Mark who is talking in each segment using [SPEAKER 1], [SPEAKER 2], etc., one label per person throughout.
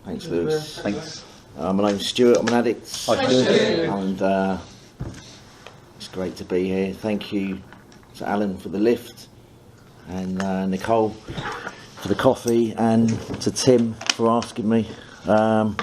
[SPEAKER 1] Thanks, Lewis.
[SPEAKER 2] Thanks.
[SPEAKER 1] My name's Stuart. I'm an addict.
[SPEAKER 2] Hi, Stuart.
[SPEAKER 1] And it's great to be here. Thank you to Alan for the lift, and Nicole for the coffee, and to Tim for asking me. I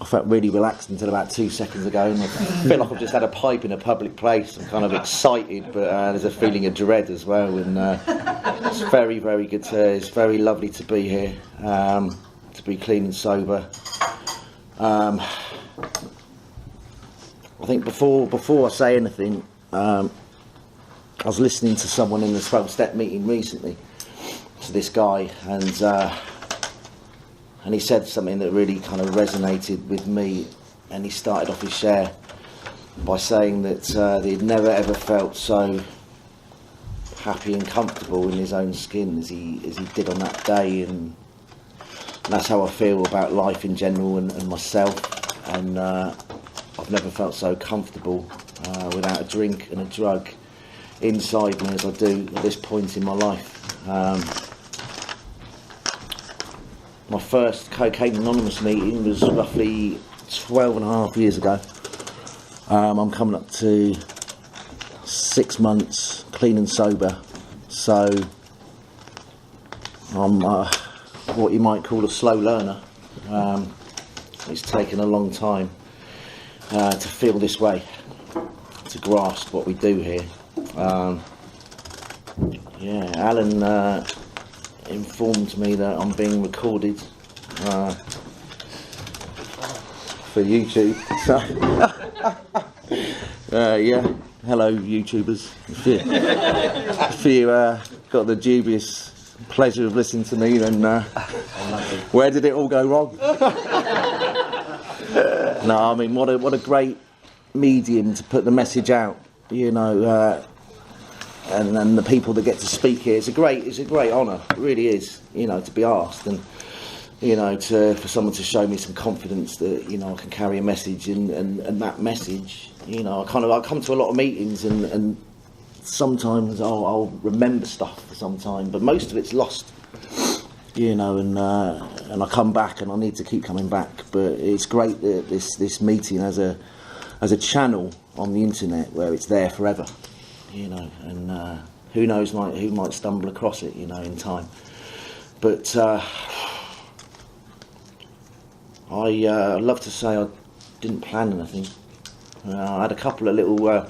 [SPEAKER 1] felt really relaxed until about 2 seconds ago, and I feel like I've just had a pipe in a public place. I'm kind of excited, but there's a feeling of dread as well, and it's very, very good it's very lovely to be here, to be clean and sober. I think before I say anything, I was listening to someone in the 12-step meeting recently, to this guy, and he said something that really kind of resonated with me, and he started off his share by saying that he'd never ever felt so happy and comfortable in his own skin as he did on that day, and that's how I feel about life in general and myself, and I've never felt so comfortable without a drink and a drug inside me as I do at this point in my life. My first Cocaine Anonymous meeting was roughly 12 and a half years ago. I'm coming up to 6 months clean and sober, so I'm what you might call a slow learner. It's taken a long time to feel this way, to grasp what we do here. Alan informed me that I'm being recorded for YouTube. So, hello YouTubers. If you got the dubious pleasure of listening to me, then where did it all go wrong? No, I mean, what a great medium to put the message out, you know. And the people that get to speak here, it's a great honour. It really is, you know, to be asked, and you know, for someone to show me some confidence that, you know, I can carry a message, and that message, you know, I come to a lot of meetings, and sometimes I'll remember stuff for some time, but most of it's lost, you know, and I come back, and I need to keep coming back. But it's great that this meeting has a channel on the internet where it's there forever. You know, and who knows, who might stumble across it, you know, in time. But I'd love to say I didn't plan anything. I had a couple of little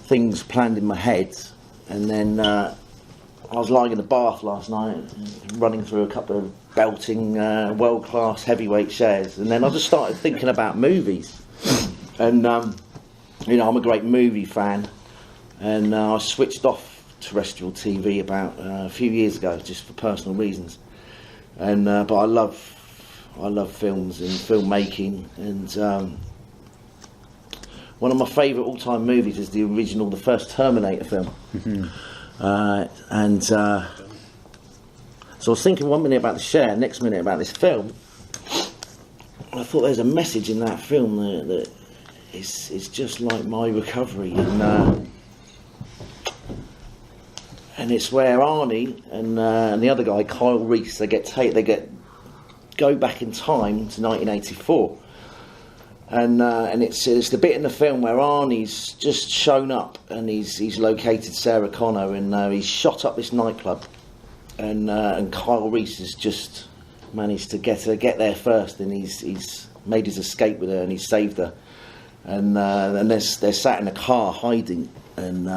[SPEAKER 1] things planned in my head, and then I was lying in the bath last night, running through a couple of belting world-class heavyweight shares, and then I just started thinking about movies. And, you know, I'm a great movie fan. And I switched off terrestrial TV about a few years ago, just for personal reasons. And but I love films and filmmaking. And one of my favourite all-time movies is the first Terminator film. Mm-hmm. So I was thinking 1 minute about the share, next minute about this film. I thought there's a message in that film that is just like my recovery. And it's where Arnie and the other guy, Kyle Reese, they go back in time to 1984, and it's the bit in the film where Arnie's just shown up, and he's located Sarah Connor, and he's shot up this nightclub, and Kyle Reese has just managed to get there first, and he's made his escape with her, and he's saved her, and they're sat in a car hiding, and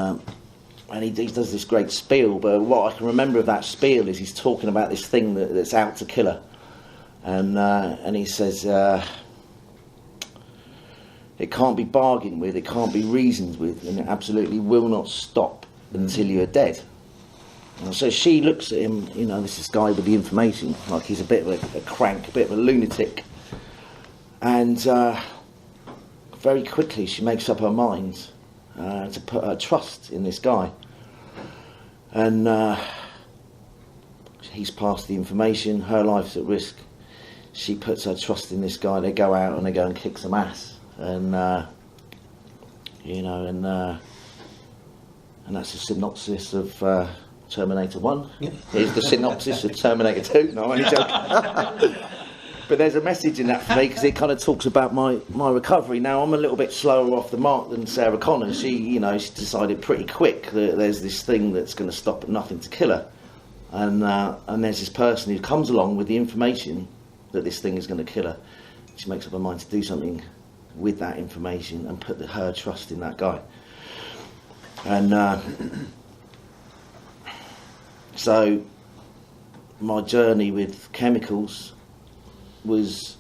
[SPEAKER 1] he does this great spiel, but what I can remember of that spiel is he's talking about this thing that's out to kill her, and he says it can't be bargained with, it can't be reasoned with, and it absolutely will not stop until you're dead. And so she looks at him, you know, this guy with the information, like he's a bit of a crank, a bit of a lunatic, and very quickly she makes up her mind to put her trust in this guy. And he's passed the information, her life's at risk. She puts her trust in this guy, they go out and they go and kick some ass. And, you know, and that's a synopsis of Terminator 1. Yeah. Here's the synopsis of Terminator 2. No, I'm only joking. But there's a message in that for me, because it kind of talks about my recovery. Now, I'm a little bit slower off the mark than Sarah Connor. She decided pretty quick that there's this thing that's going to stop at nothing to kill her. And there's this person who comes along with the information that this thing is going to kill her. She makes up her mind to do something with that information and put her trust in that guy. And so my journey with chemicals was,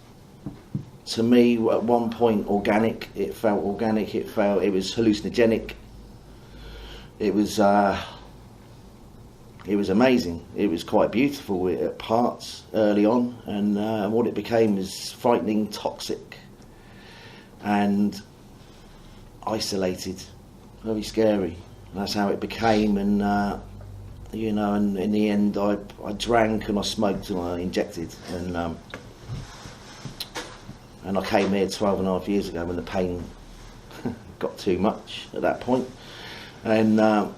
[SPEAKER 1] to me, at one point organic. It felt organic. It was hallucinogenic. It was amazing. It was quite beautiful at parts early on, and what it became is frightening, toxic, and isolated, very scary. And that's how it became. And and in the end, I drank and I smoked and I injected, and I came here 12 and a half years ago when the pain got too much at that point. And I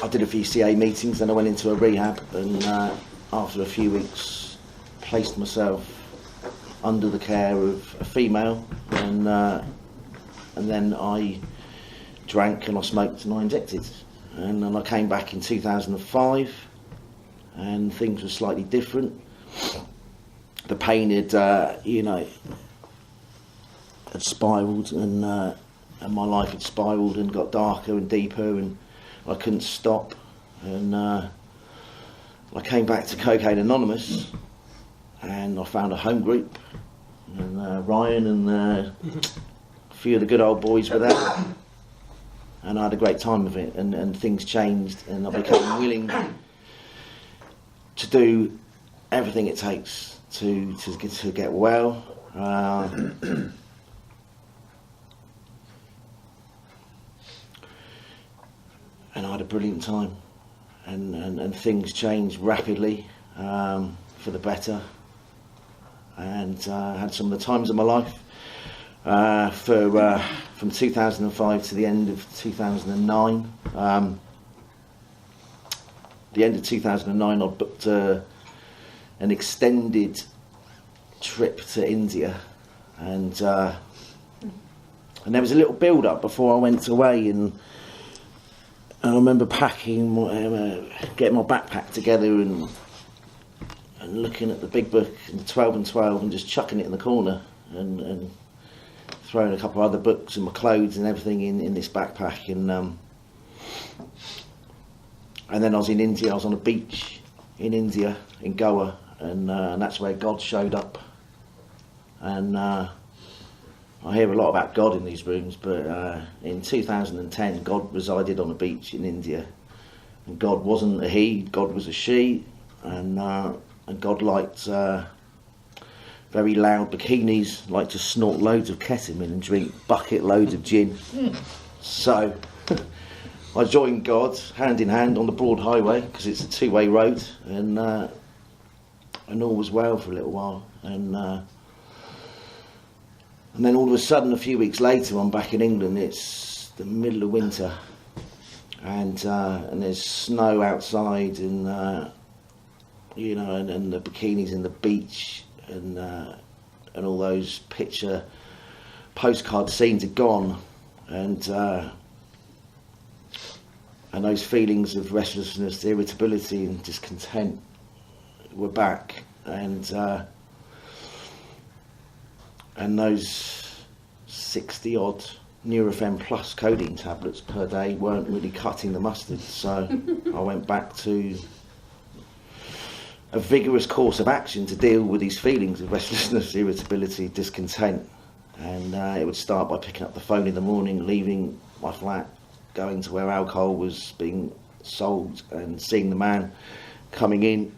[SPEAKER 1] did a few CA meetings, then I went into a rehab, and after a few weeks placed myself under the care of a female, and then I drank and I smoked and I injected. And then I came back in 2005 and things were slightly different. The pain had spiralled, and my life had spiralled and got darker and deeper, and I couldn't stop. And I came back to Cocaine Anonymous, and I found a home group, and Ryan and a few of the good old boys were there, and I had a great time with it, and things changed, and I became willing to do everything it takes to get well. And I had a brilliant time, and things changed rapidly for the better, and I had some of the times of my life from 2005 to the end of 2009. The end of 2009, I booked an extended trip to India, and there was a little build-up before I went away, and I remember packing, getting my backpack together, and looking at the big book and the 12 and 12, and just chucking it in the corner, and throwing a couple of other books and my clothes and everything in this backpack, and then I was in India. I was on a beach in India, in Goa, and that's where God showed up. And I hear a lot about God in these rooms, but in 2010, God resided on a beach in India, and God wasn't a he, God was a she, and God liked very loud bikinis, liked to snort loads of ketamine and drink bucket loads of gin. So I joined God hand in hand on the broad highway, because it's a two-way road, and all was well for a little while, and then all of a sudden, a few weeks later, I'm back in England. It's the middle of winter, and there's snow outside, and and the bikinis in the beach, and all those postcard scenes are gone, and those feelings of restlessness, irritability, and discontent were back, and those 60 odd Nurofen Plus codeine tablets per day weren't really cutting the mustard, so I went back to a vigorous course of action to deal with these feelings of restlessness, irritability, discontent. And it would start by picking up the phone in the morning, leaving my flat, going to where alcohol was being sold, and seeing the man coming in,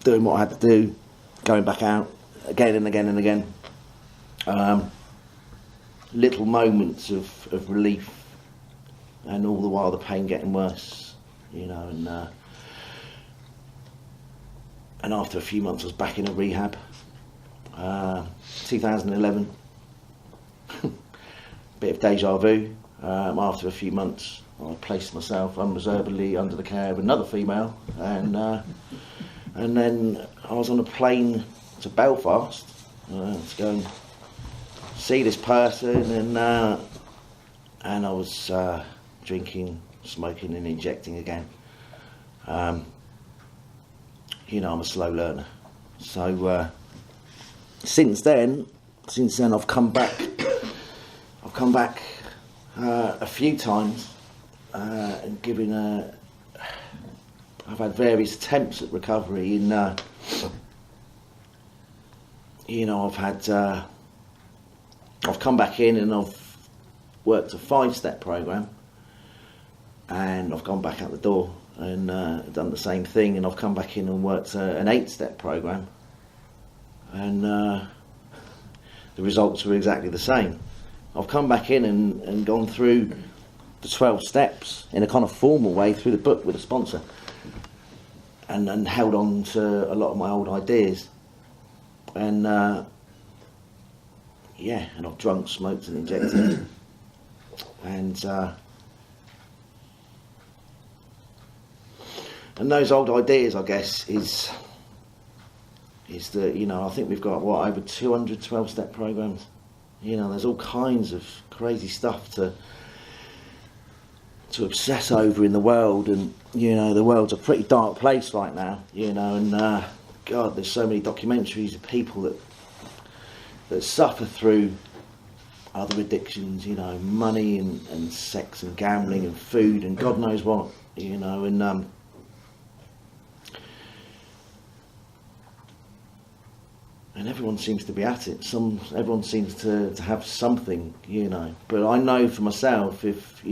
[SPEAKER 1] doing what I had to do, going back out again and again and again. Little moments of relief, and all the while the pain getting worse, and after a few months I was back in a rehab. 2011, bit of deja vu. After a few months I placed myself unreservedly under the care of another female, and then I was on a plane to Belfast to go and see this person, and I was drinking, smoking and injecting again. You know, I'm a slow learner. So since then I've come back a few times and given I've had various attempts at recovery, and you know, I've come back in and I've worked a 5-step program, and I've gone back out the door and done the same thing, and I've come back in and worked an 8-step program, and the results were exactly the same. I've come back in and gone through the 12 steps in a kind of formal way through the book with a sponsor, and held on to a lot of my old ideas, and and I've drunk, smoked and injected, and those old ideas, I guess, is that, you know, I think we've got over 200 12-step programs. You know, there's all kinds of crazy stuff to obsess over in the world, and you know, the world's a pretty dark place right now, you know, and God, there's so many documentaries of people that suffer through other addictions, you know, money and sex and gambling and food and God knows what, you know, and everyone seems to be at it. Everyone seems to have something, you know. But I know for myself, if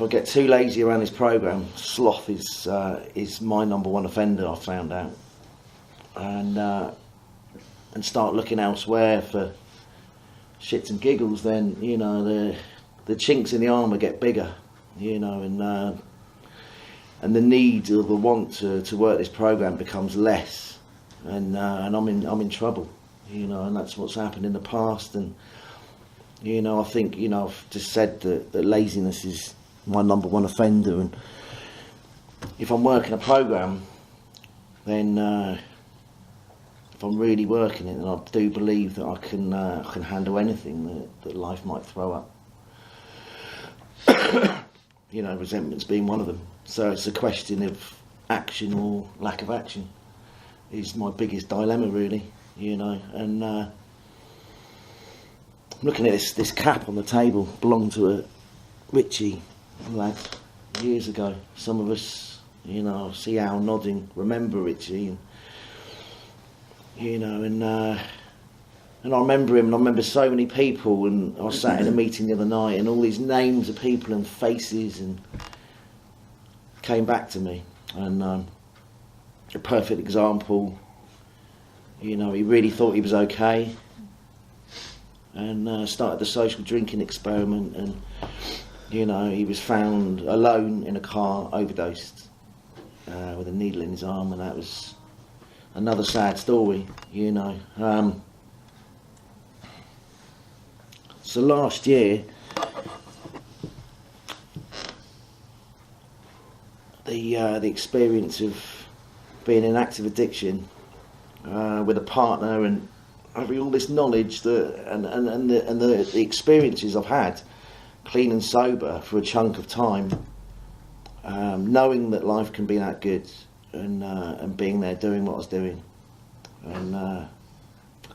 [SPEAKER 1] I get too lazy around this program, sloth is my number one offender, I've found out, and start looking elsewhere for shits and giggles, then, you know, the chinks in the armour get bigger, you know, and the need or the want to work this program becomes less, and I'm in trouble, you know, and that's what's happened in the past. And you know, I think, you know, I've just said that laziness is my number one offender, and if I'm working a program, then if I'm really working it, then I do believe that I can handle anything that life might throw up. You know, resentment's being one of them. So it's a question of action or lack of action is my biggest dilemma, really, you know. And I'm looking at this cap on the table, belonged to a Richie lad years ago. Some of us, you know, I see Al nodding, remember Richie, and you know, and I remember him, and I remember so many people, and I was sat in a meeting the other night, and all these names of people and faces and came back to me, and a perfect example, you know, he really thought he was okay, and started the social drinking experiment, and you know, he was found alone in a car, overdosed, with a needle in his arm, and that was another sad story, you know. So last year, the experience of being in active addiction with a partner, and having all this knowledge and the experiences I've had, clean and sober for a chunk of time, knowing that life can be that good, and being there doing what I was doing, and I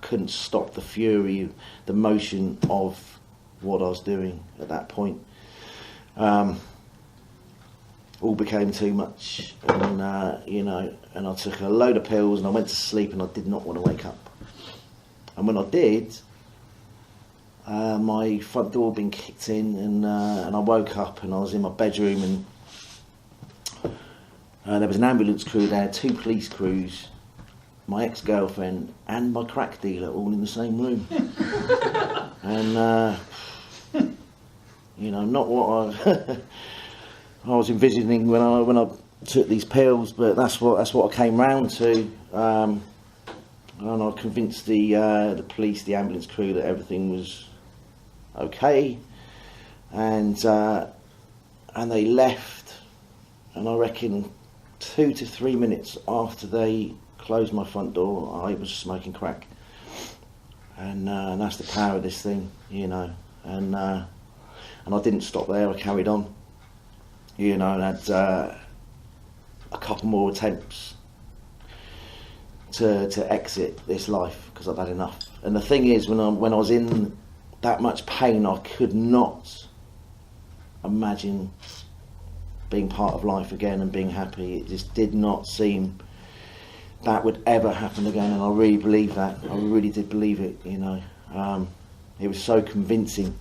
[SPEAKER 1] couldn't stop the fury, the motion of what I was doing at that point. All became too much, and you know, and I took a load of pills and I went to sleep, and I did not want to wake up. And when I did, my front door had been kicked in, and I woke up, and I was in my bedroom, and there was an ambulance crew there, 2 police crews, my ex-girlfriend and my crack dealer all in the same room. And you know, not what I was envisioning when I took these pills, but that's what I came round to. And I convinced the police, the ambulance crew, that everything was okay, and they left. And I reckon 2 to 3 minutes after they closed my front door, I was smoking crack. And that's the power of this thing, you know. And I didn't stop there, I carried on. You know, and had a couple more attempts to exit this life, because I've had enough. And the thing is, when I was in that much pain, I could not imagine being part of life again and being happy. It just did not seem that would ever happen again, and I really believe that. I really did believe it, you know. It was so convincing,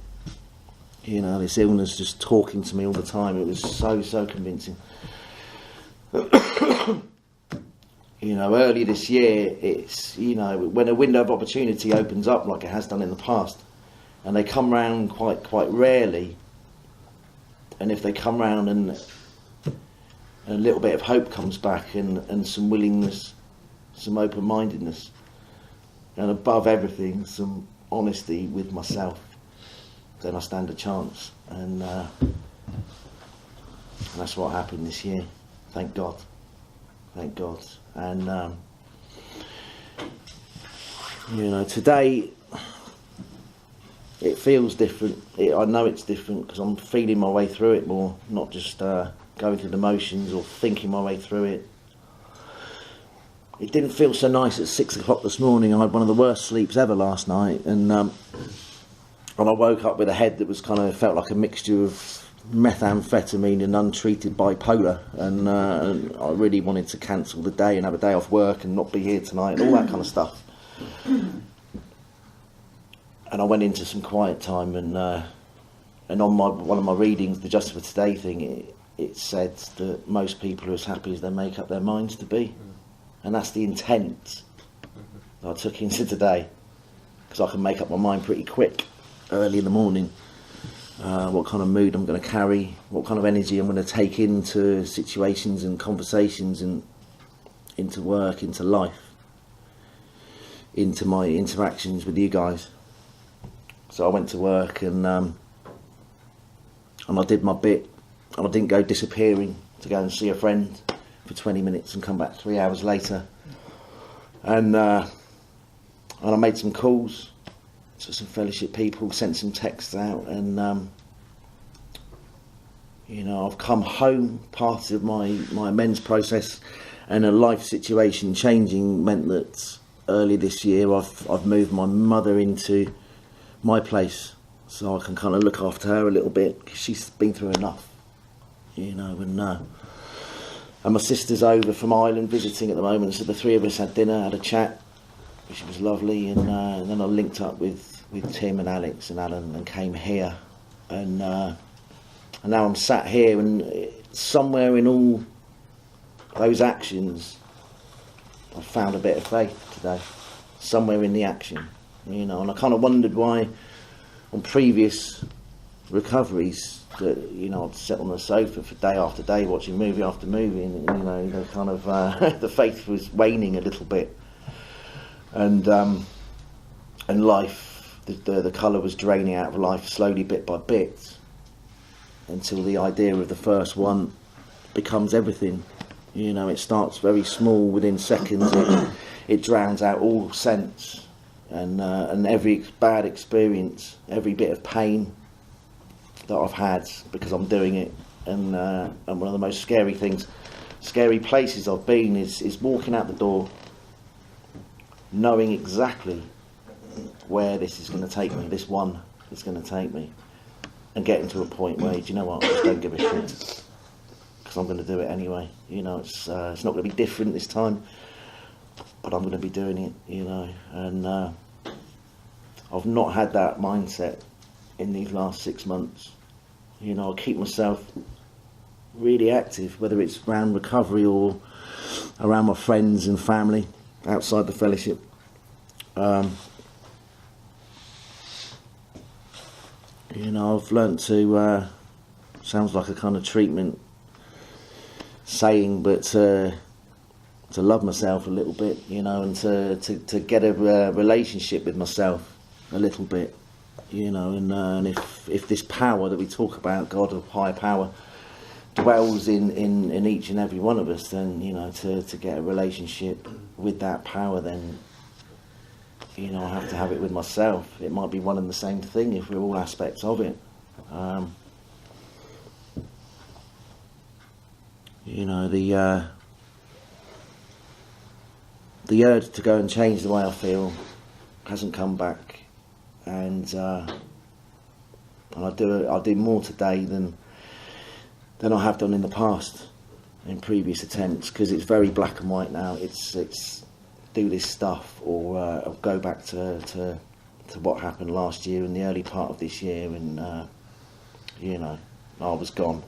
[SPEAKER 1] you know, this illness just talking to me all the time. It was so convincing. You know, early this year, it's, you know, when a window of opportunity opens up like it has done in the past, and they come round quite rarely, and if they come round and a little bit of hope comes back and some willingness, some open-mindedness, and above everything, some honesty with myself, then I stand a chance. And that's what happened this year. Thank God. Thank God. And you know, today it feels different. I know it's different because I'm feeling my way through it more, not just going through the motions or thinking my way through it. It didn't feel so nice at 6 o'clock this morning. I had one of the worst sleeps ever last night, and I woke up with a head that was felt like a mixture of methamphetamine and untreated bipolar, and I really wanted to cancel the day and have a day off work and not be here tonight and all that kind of stuff. And I went into some quiet time, and on one of my readings, the Just for Today thing, it said that most people are as happy as they make up their minds to be. And that's the intent that I took into today, because I can make up my mind pretty quick, early in the morning, what kind of mood I'm going to carry, what kind of energy I'm going to take into situations and conversations and into work, into life, into my interactions with you guys. So I went to work and I did my bit, and I didn't go disappearing to go and see a friend for 20 minutes and come back 3 hours later. And I made some calls to some fellowship people, sent some texts out, and you know, I've come home. Part of my amends process and a life situation changing meant that early this year I've moved my mother into my place, so I can kind of look after her a little bit, because she's been through enough, you know. And my sister's over from Ireland visiting at the moment, so the three of us had dinner, had a chat, which was lovely, and then I linked up with Tim and Alex and Alan and came here, and now I'm sat here, and somewhere in all those actions I found a bit of faith today, somewhere in the action, you know. And I kind of wondered why on previous recoveries that, you know, I'd sit on the sofa for day after day watching movie after movie, and you know, the kind of the faith was waning a little bit, and life, the colour was draining out of life slowly, bit by bit, until the idea of the first one becomes everything. You know, it starts very small, within seconds it drowns out all sense, and every bad experience, every bit of pain that I've had because I'm doing it, and one of the most scary places I've been is walking out the door, knowing exactly where this is going to take me, this one is going to take me, and getting to a point where, do you know what, I just don't give a shit, because I'm going to do it anyway. You know, it's not going to be different this time, but I'm going to be doing it, you know. And I've not had that mindset in these last 6 months. You know, I keep myself really active, whether it's around recovery or around my friends and family outside the fellowship. You know, I've learnt to, sounds like a kind of treatment saying, but to love myself a little bit, you know, and to get a relationship with myself a little bit. You know, and if this power that we talk about, God or higher power, dwells in each and every one of us, then, you know, to get a relationship with that power, then, you know, I have to have it with myself. It might be one and the same thing if we're all aspects of it. You know, the urge to go and change the way I feel hasn't come back, and I do more today than I have done in the past, in previous attempts, because it's very black and white now. It's do this stuff or go back to what happened last year and the early part of this year, and you know, I was gone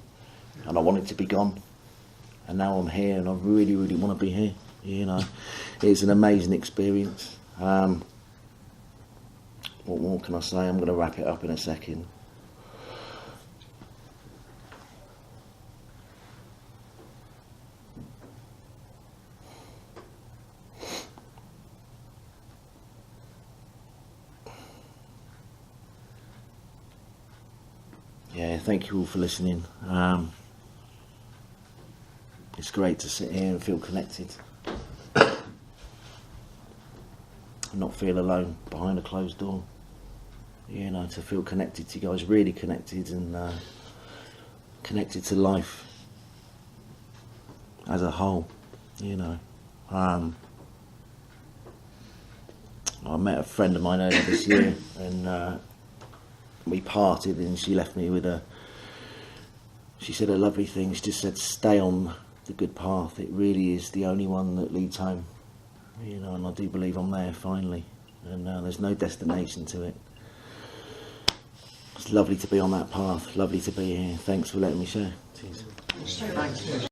[SPEAKER 1] and I wanted to be gone, and now I'm here and I really, really want to be here. You know, it's an amazing experience. What more can I say? I'm going to wrap it up in a second. Yeah, thank you all for listening. It's great to sit here and feel connected. Not feel alone behind a closed door. You know, to feel connected to you guys, really connected, and connected to life as a whole. You know, I met a friend of mine earlier this year, and we parted, and she left me with she said a lovely thing. She just said, stay on the good path. It really is the only one that leads home. You know, and I do believe I'm there finally, and there's no destination to it. It's lovely to be on that path, lovely to be here. Thanks for letting me share. Cheers.